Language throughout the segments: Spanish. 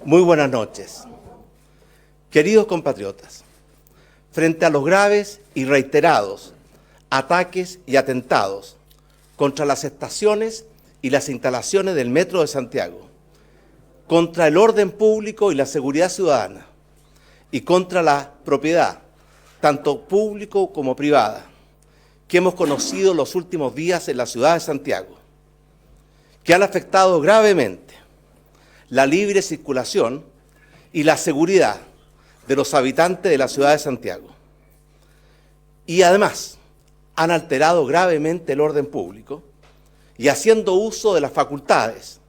Muy buenas noches. Queridos compatriotas, frente a los graves y reiterados ataques y atentados contra las estaciones y las instalaciones del Metro de Santiago, contra el orden público y la seguridad ciudadana, y contra la propiedad, tanto público como privada, que hemos conocido los últimos días en la ciudad de Santiago, que han afectado gravemente la libre circulación y la seguridad de los habitantes de la ciudad de Santiago. Y además han alterado gravemente el orden público y haciendo uso de las facultades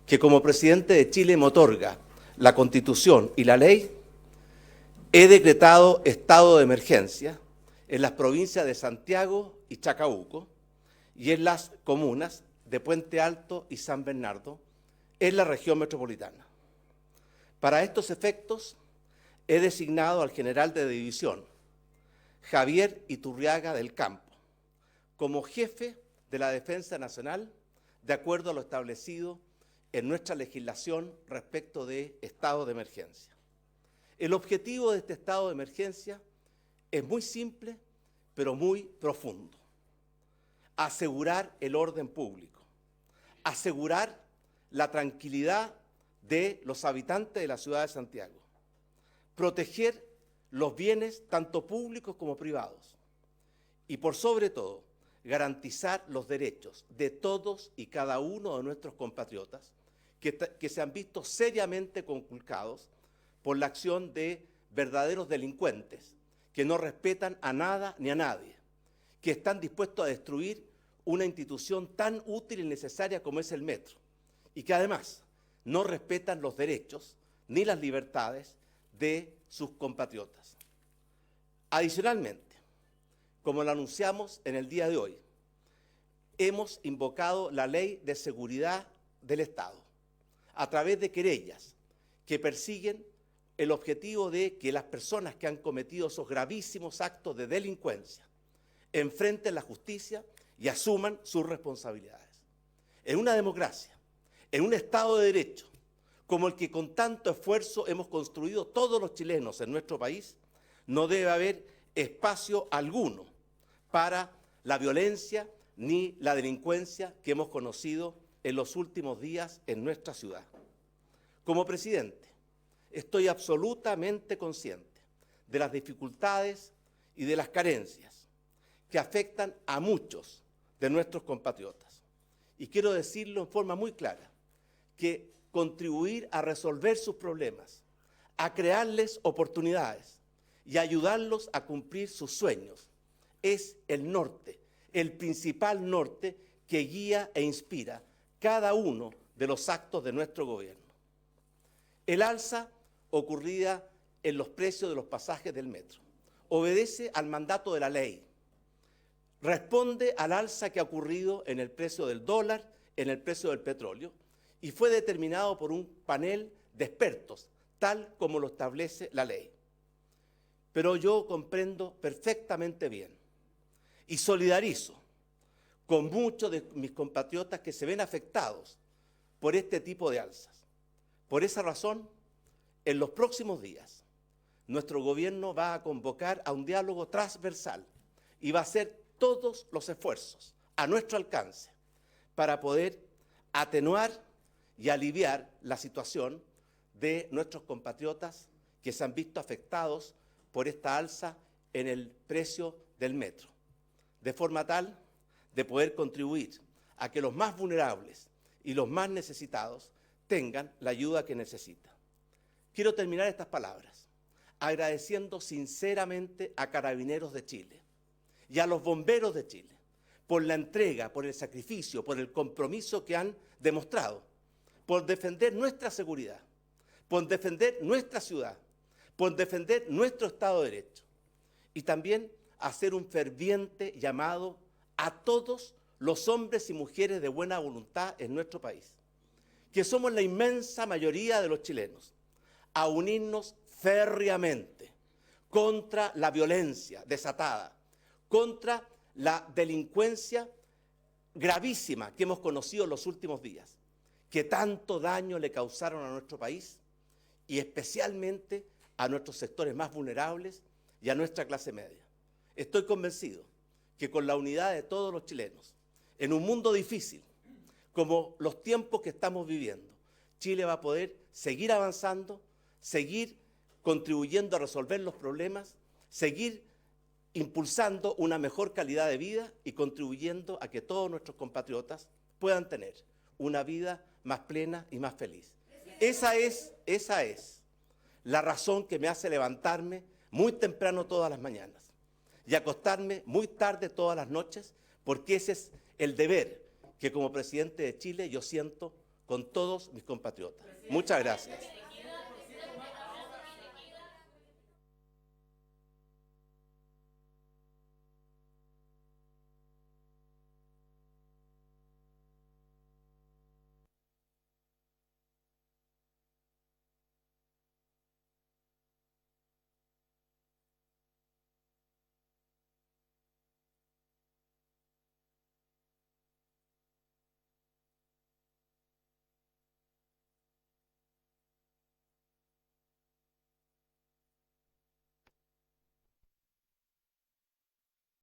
que como presidente de Chile me otorga la Constitución y la ley, he decretado estado de emergencia en las provincias de Santiago y Chacabuco y en las comunas de Puente Alto y San Bernardo en la región metropolitana. Para estos efectos, he designado al general de división, Javier Iturriaga del Campo, como jefe de la Defensa Nacional, de acuerdo a lo establecido en nuestra legislación respecto de estado de emergencia. El objetivo de este estado de emergencia es muy simple, pero muy profundo. Asegurar el orden público, asegurar la tranquilidad de los habitantes de la ciudad de Santiago, proteger los bienes tanto públicos como privados y, por sobre todo, garantizar los derechos de todos y cada uno de nuestros compatriotas que se han visto seriamente conculcados por la acción de verdaderos delincuentes que no respetan a nada ni a nadie, que están dispuestos a destruir una institución tan útil y necesaria como es el metro, y que además no respetan los derechos ni las libertades de sus compatriotas. Adicionalmente, como lo anunciamos en el día de hoy, hemos invocado la Ley de Seguridad del Estado a través de querellas que persiguen el objetivo de que las personas que han cometido esos gravísimos actos de delincuencia enfrenten la justicia y asuman sus responsabilidades. En una democracia, en un Estado de Derecho, como el que con tanto esfuerzo hemos construido todos los chilenos en nuestro país, no debe haber espacio alguno para la violencia ni la delincuencia que hemos conocido en los últimos días en nuestra ciudad. Como presidente, estoy absolutamente consciente de las dificultades y de las carencias que afectan a muchos de nuestros compatriotas. Y quiero decirlo en forma muy clara, que contribuir a resolver sus problemas, a crearles oportunidades y ayudarlos a cumplir sus sueños es el norte, el principal norte que guía e inspira cada uno de los actos de nuestro gobierno. El alza ocurrida en los precios de los pasajes del metro obedece al mandato de la ley, responde al alza que ha ocurrido en el precio del dólar, en el precio del petróleo, y fue determinado por un panel de expertos, tal como lo establece la ley. Pero yo comprendo perfectamente bien y solidarizo con muchos de mis compatriotas que se ven afectados por este tipo de alzas. Por esa razón, en los próximos días, nuestro gobierno va a convocar a un diálogo transversal y va a hacer todos los esfuerzos a nuestro alcance para poder atenuar y aliviar la situación de nuestros compatriotas que se han visto afectados por esta alza en el precio del metro, de forma tal de poder contribuir a que los más vulnerables y los más necesitados tengan la ayuda que necesitan. Quiero terminar estas palabras agradeciendo sinceramente a Carabineros de Chile y a los bomberos de Chile por la entrega, por el sacrificio, por el compromiso que han demostrado, por defender nuestra seguridad, por defender nuestra ciudad, por defender nuestro Estado de Derecho y también hacer un ferviente llamado a todos los hombres y mujeres de buena voluntad en nuestro país, que somos la inmensa mayoría de los chilenos, a unirnos férreamente contra la violencia desatada, contra la delincuencia gravísima que hemos conocido en los últimos días, que tanto daño le causaron a nuestro país y especialmente a nuestros sectores más vulnerables y a nuestra clase media. Estoy convencido que con la unidad de todos los chilenos, en un mundo difícil, como los tiempos que estamos viviendo, Chile va a poder seguir avanzando, seguir contribuyendo a resolver los problemas, seguir impulsando una mejor calidad de vida y contribuyendo a que todos nuestros compatriotas puedan tener una vida más plena y más feliz. Esa es la razón que me hace levantarme muy temprano todas las mañanas y acostarme muy tarde todas las noches, porque ese es el deber que como presidente de Chile yo siento con todos mis compatriotas. Muchas gracias.